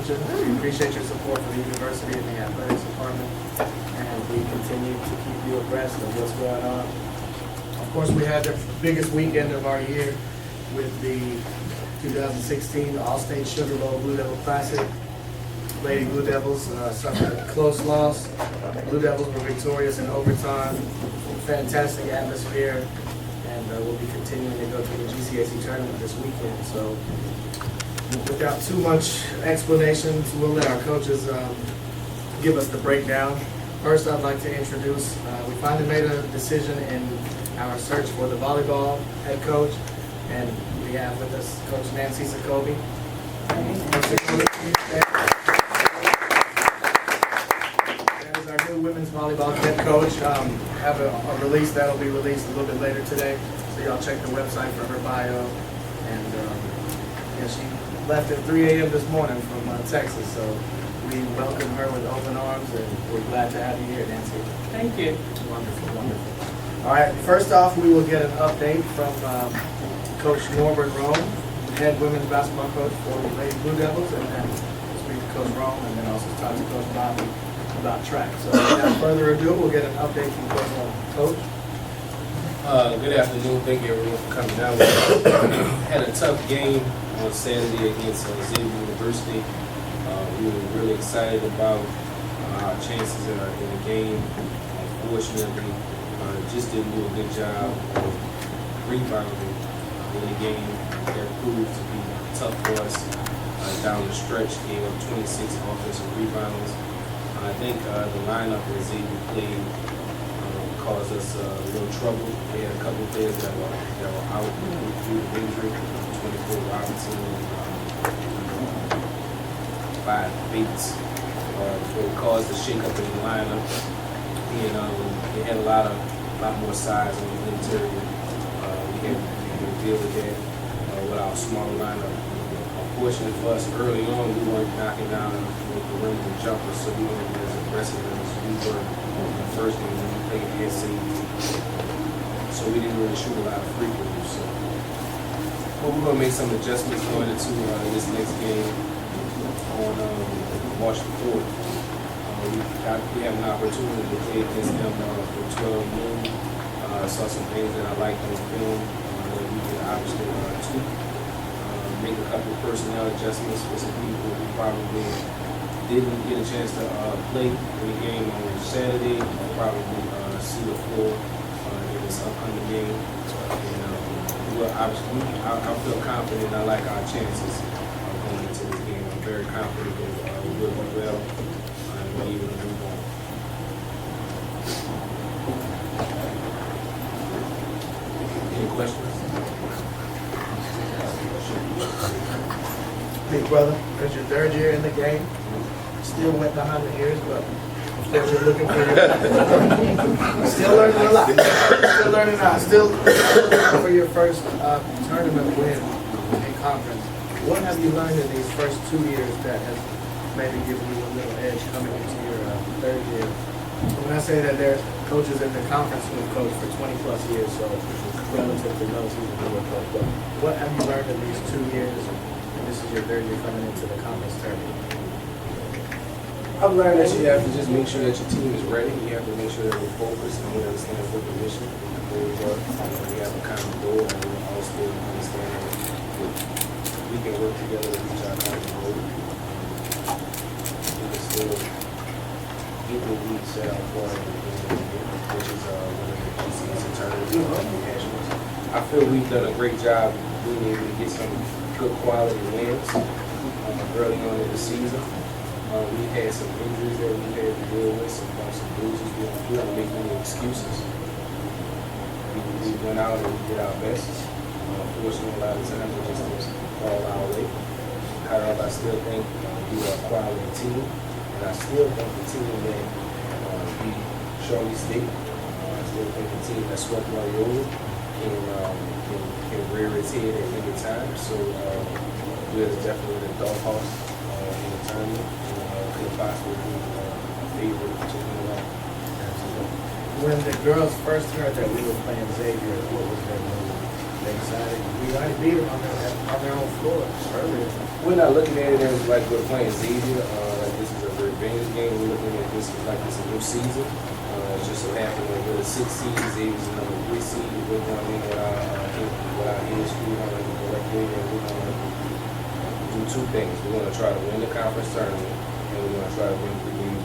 Luncheon. We appreciate your support for the university and the athletics department, and we continue to keep you abreast of what's going on. Of course, we had the biggest weekend of our year with the 2016 All-State Sugar Bowl Blue Devil Classic. Lady Blue Devils suffered a close loss. Blue Devils were victorious in overtime. Fantastic atmosphere, and we'll be continuing to go to the GCAC tournament this weekend. So, without too much explanations, we'll let our coaches give us the breakdown. First, I'd like to introduce, we finally made a decision in our search for the volleyball head coach, and we have with us Coach Nancy Sokobi. That is our new women's volleyball head coach. Have a release that will be released a little bit later today, so y'all check the website for her bio. And yeah, she left at 3 a.m. this morning from Texas, so we welcome her with open arms, and we're glad to have you here, Nancy. Thank you. Wonderful, wonderful. All right, first off, we will get an update from Coach Norbert Rome, head women's basketball coach for the Lady Blue Devils, and then speak to Coach Rome, and then also talk to Coach Bobby about track. So without further ado, we'll get an update from Coach Rome. Coach? Good afternoon. Thank you everyone for coming out. Had a tough game on Saturday against Xavier University. We were really excited about our chances in the game. Unfortunately, just didn't do a good job of rebounding in the game. That proved to be tough for us down the stretch. Gave up 26 offensive rebounds. I think the lineup that Xavier played caused us a little trouble. We had a couple of players that were out due to injury. 24 Robinson and 5 Bates. It caused a shake-up in the lineup. And they had a lot more size on the interior. We had to deal with that with our small lineup. Unfortunately for us, early on we weren't knocking down the perimeter jumpers, so we weren't as aggressive as we were in the first game when we played the SAE. So we didn't really shoot a lot of free throws. So, but we're going to make some adjustments going into this next game on March the 4th. We have an opportunity to play against them for 12 noon. Saw some things that I liked on film that we could obviously tweak. Make a couple of personnel adjustments for some people who probably didn't get a chance to play in the game on Saturday, or probably see the floor in this upcoming game. And obviously, I feel confident. I like our chances going into this game. I'm very confident that we will do well and be able to move on. Any questions? Big brother, it's your third year in the game. Still wet behind the ears, but of course you're looking for your still learning a lot. Still learning a lot. Still looking for your first tournament win in conference. What have you learned in these first 2 years that has maybe given you a little edge coming into your third year? When I say that there's coaches in the conference who have coached for 20 plus years, so relative to those who have newer coach, but what have you learned in these 2 years? This is your third year coming into the conference tournament. I've learned that you have to just make sure that your team is ready. You have to make sure that we're focused and we understand what position we are. We have a common goal, and we all still understand that we can work together to reach our common goal. We can still get what we set out for, which is one of the GCAC tournaments and nationals. I feel we've done a great job being able to get some good quality wins early on in the season. We had some injuries that we had to deal with, some bruises. We don't make any excuses. We went out and we did our best. Unfortunately, a lot of times it just doesn't fall our way. However, I still think we are a quality team, and I still think the team that beat Shirley State, I still think the team that swept Loyola can rear its head at any time. So there's definitely a dog horse in the tournament, and could possibly be a favorite to win it all. When the girls first heard that we were playing Xavier, what was their mood? They excited. We already beat them on their own floor earlier. We're not looking at it as like we're playing Xavier, like this is a revenge game. We're looking at this as like it's a new season. It just so happened that we're the 6th seed, Xavier's the number 3 seed. We're going in with our history, we're going to correctly, and we're going to do 2 things. We're going to try to win the conference tournament, and we're going to try to win the league,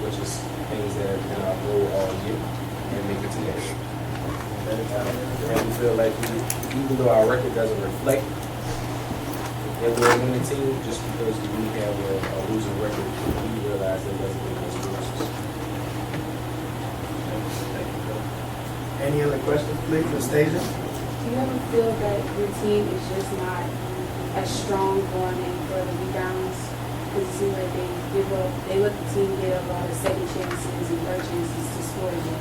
which is things that have been our goal all year, and make it to that. And we feel like even though our record doesn't reflect that we're a winning team, just because we have a losing record, we realize that doesn't make us losers. Any other questions, please, Anastasia? Do you ever feel that your team is just not as strong going in for the rebounds? Because it seems like they let the team get a lot of second chances and third chances to score again.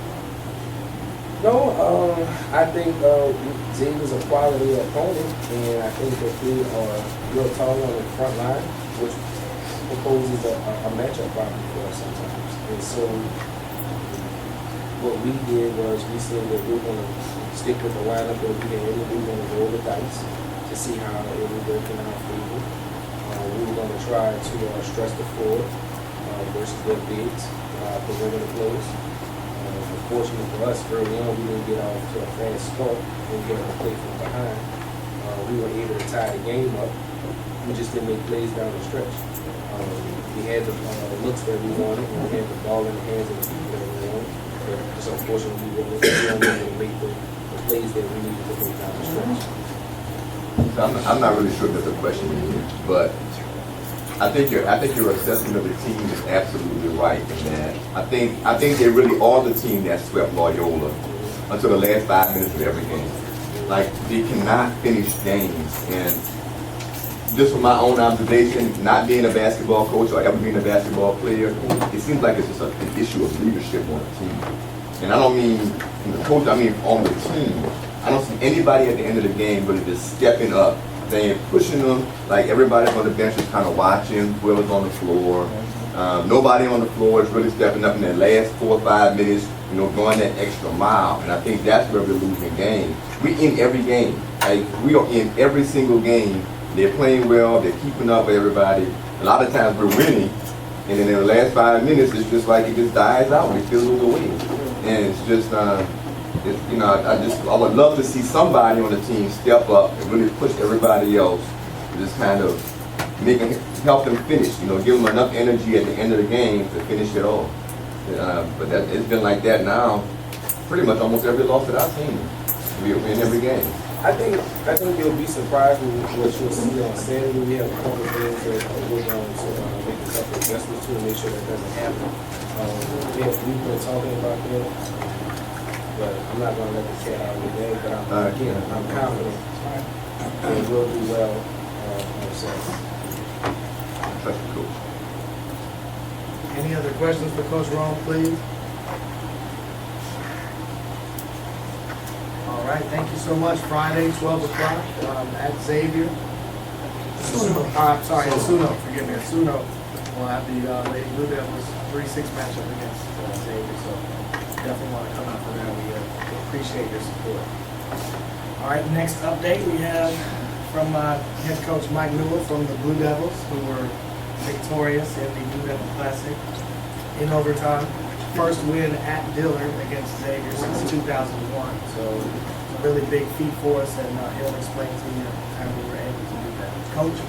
No, I think Xavier's a quality opponent, and I think that they are real tall on the front line, which proposes a matchup problem for us sometimes. And so what we did was we said that we're going to stick with the lineup that we had, and we're going to roll the dice to see how it would work in our favor. We were going to try to stress the floor versus their bigs, perimeter players. Unfortunately for us, early on, we didn't get off to a fast start and get on the play from behind. We were able to tie the game up. We just didn't make plays down the stretch. We had the looks that we wanted, and we had the ball in the hands of the people that we wanted. But just unfortunately, we weren't able to make the plays that we needed to make down the stretch. I'm not really sure if there's a question in here, but I think your assessment of the team is absolutely right in that. I think they really are the team that swept Loyola until the last 5 minutes of every game. Like, they cannot finish games. And just from my own observation, not being a basketball coach or ever being a basketball player, it seems like it's just an issue of leadership on the team. And I don't mean from the coach, I mean on the team. I don't see anybody at the end of the game really just stepping up. They're pushing them, like everybody on the bench is kind of watching whoever's on the floor. Nobody on the floor is really stepping up in that last 4 or 5 minutes, going that extra mile. And I think that's where we're losing games. We in every game. Like, we are in every single game. They're playing well, they're keeping up with everybody. A lot of times we're winning, and then in the last 5 minutes, it's just like it just dies out. We fizzle away. And it's just, I would love to see somebody on the team step up and really push everybody else, just kind of help them finish. Give them enough energy at the end of the game to finish it off. But it's been like that now, pretty much almost every loss that I've seen. We win every game. I think you'll be surprised with what you'll see on Saturday. We have a couple of things that we're going to make a couple of adjustments to make sure that doesn't happen. We've been talking about that. But I'm not going to let the cat out of the bag. But I'm confident that we'll do well on Saturday. Trust the coach. Any other questions for Coach Rome, please? All right, thank you so much. Friday, 12 o'clock at Xavier. I'm sorry, at Suno. Forgive me, at Suno. We'll have the Lady Blue Devils 3-6 matchup against Xavier. So definitely want to come out for that. We appreciate your support. All right, next update we have from head coach Mike Newell from the Blue Devils, who were victorious in the Blue Devil Classic in overtime. First win at Dillard against Xavier since 2001. So it's a really big feat for us, and he'll explain to you how we were able to do that. Coach?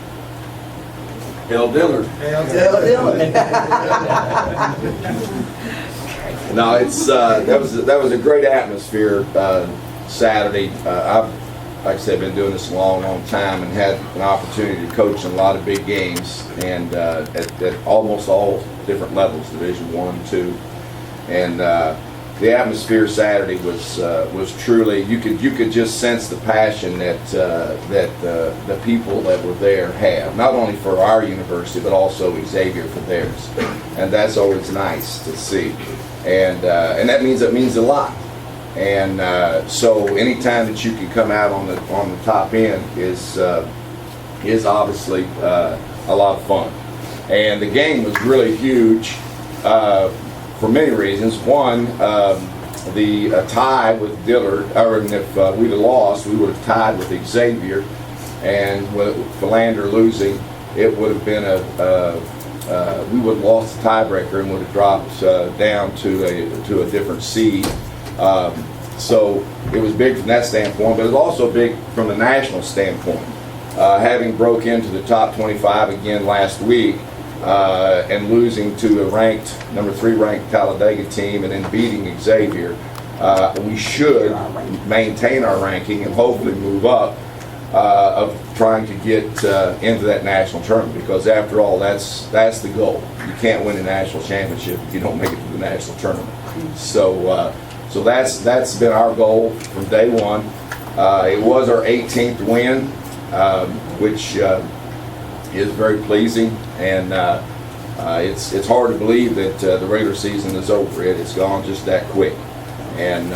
Hail Dillard. Hail Dillard. No, it's that was a great atmosphere Saturday. I've, like I said, been doing this a long time and had an opportunity to coach in a lot of big games and at almost all different levels, Division I, II, and the atmosphere Saturday was truly, you could just sense the passion that the people that were there have, not only for our university but also Xavier for theirs, and that's always nice to see, and that means a lot. And so anytime that you can come out on the top end is obviously a lot of fun. And the game was really huge for many reasons. One, the tie with Dillard, or if we'd have lost, we would have tied with Xavier, and with Philander losing, it would have been we would have lost the tiebreaker and would have dropped down to a different seed. So it was big from that standpoint, but it was also big from the national standpoint. Having broke into the top 25 again last week and losing to a number 3 ranked Talladega team and then beating Xavier, we should maintain our ranking and hopefully move up of trying to get into that national tournament, because after all, that's the goal. You can't win a national championship if you don't make it to the national tournament. So that's been our goal from day one. It was our 18th win, which is very pleasing, and it's hard to believe that the regular season is over. It's gone just that quick, and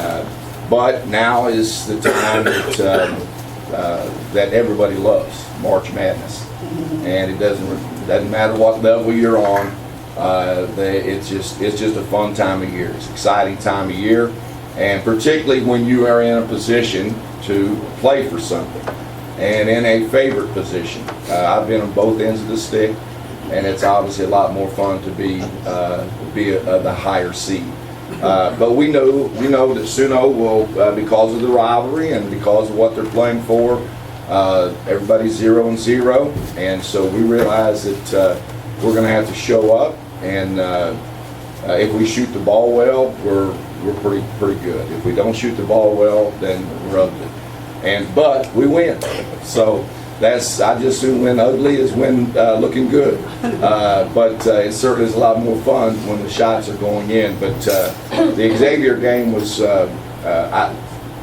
but now is the time that everybody loves, March Madness, and it doesn't matter what level you're on. It's just a fun time of year. It's an exciting time of year, and particularly when you are in a position to play for something and in a favorite position. I've been on both ends of the stick, and it's obviously a lot more fun to be the higher seed. But we know that Suno will, because of the rivalry and because of what they're playing for, everybody's 0-0, and so we realize that we're going to have to show up, and if we shoot the ball well, we're pretty good. If we don't shoot the ball well, then we're ugly. But we win. So I just assume win ugly is win looking good. But it certainly is a lot more fun when the shots are going in. But the Xavier game was, to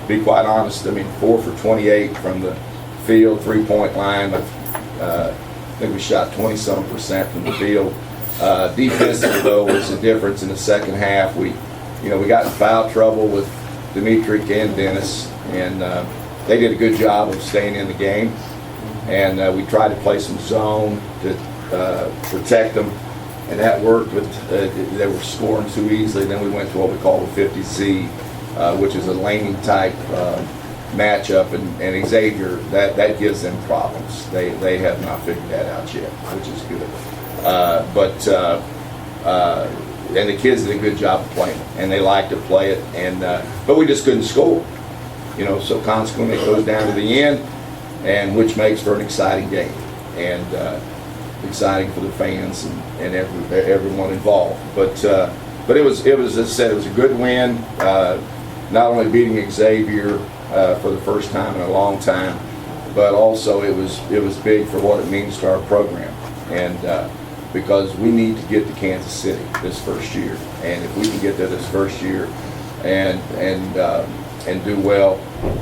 be quite honest, 4 for 28 from the field, 3-point line. I think we shot 20-some% from the field. Defensively, though, was the difference in the second half. We got in foul trouble with Dimitri and Dennis, and they did a good job of staying in the game. And we tried to play some zone to protect them, and that worked, but they were scoring too easily. Then we went to what we call the 50Z, which is a laning type matchup, and Xavier, that gives them problems. They have not figured that out yet, which is good. And the kids did a good job of playing it, and they like to play it, but we just couldn't score. So consequently it goes down to the end, and which makes for an exciting game, and exciting for the fans and everyone involved. But it was, as I said, it was a good win. Not only beating Xavier for the first time in a long time, but also it was big for what it means to our program, and because we need to get to Kansas City this first year, and if we can get there this first year and do well,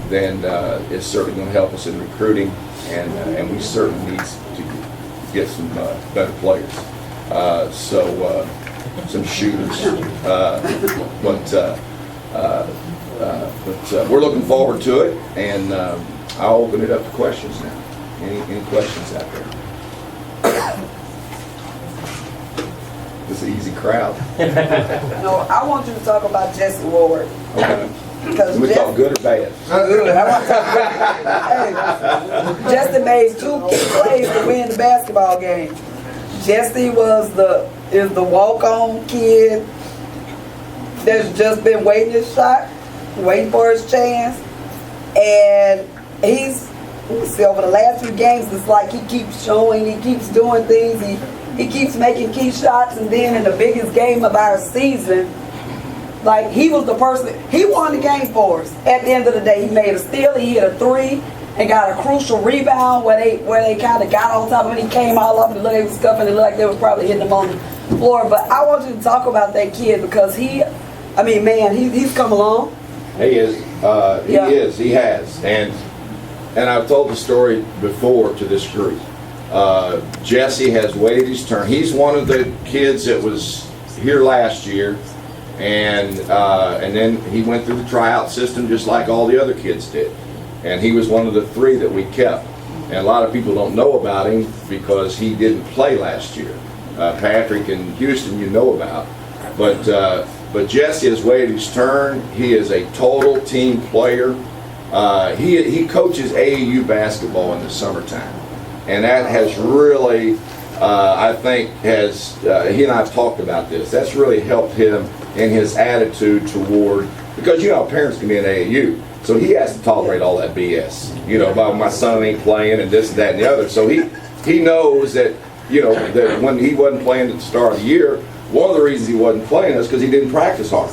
then it's certainly going to help us in recruiting, and we certainly need to get some better players, some shooters, but we're looking forward to it, and I'll open it up to questions now. Any questions out there? It's an easy crowd. No, I want you to talk about Jesse Ward. Okay. Because We talk good or bad? Good. I want to talk good. Hey, Jesse made 2 key plays to win the basketball game. Jesse is the walk-on kid that's just been waiting his shot, waiting for his chance, and over the last few games, it's like he keeps showing, he keeps doing things, he keeps making key shots, and then in the biggest game of our season, like he was the person, he won the game for us. At the end of the day, he made a steal, he hit a 3, and got a crucial rebound where they kind of got on top of him. He came all up and they was scuffing, it looked like they were probably hitting him on the floor. But I want you to talk about that kid, because he's come along. He is. He has. And I've told the story before to this group. Jesse has waited his turn. He's one of the kids that was here last year, and then he went through the tryout system just like all the other kids did. And he was one of the 3 that we kept. And a lot of people don't know about him because he didn't play last year. Patrick and Houston you know about. But Jesse has waited his turn. He is a total team player. He coaches AAU basketball in the summertime. And that has really, I think, he and I have talked about this. That's really helped him in his attitude toward, because you know parents can be in AAU, so he has to tolerate all that BS. You know, about my son ain't playing and this and that and the other. So he knows that, you know, that when he wasn't playing at the start of the year, one of the reasons he wasn't playing is because he didn't practice hard.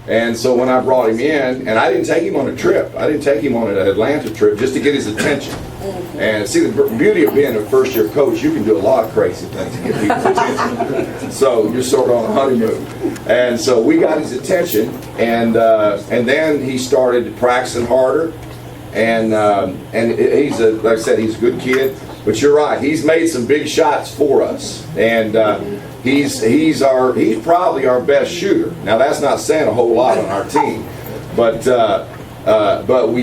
And so when I brought him in, and I didn't take him on a trip, I didn't take him on an Atlanta trip just to get his attention. And see, the beauty of being a first-year coach, you can do a lot of crazy things to get people's attention. So you're sort of on a honeymoon. And so we got his attention, and then he started practicing harder. And he's like I said, he's a good kid. But you're right, he's made some big shots for us, and he's probably our best shooter. Now that's not saying a whole lot on our team, but we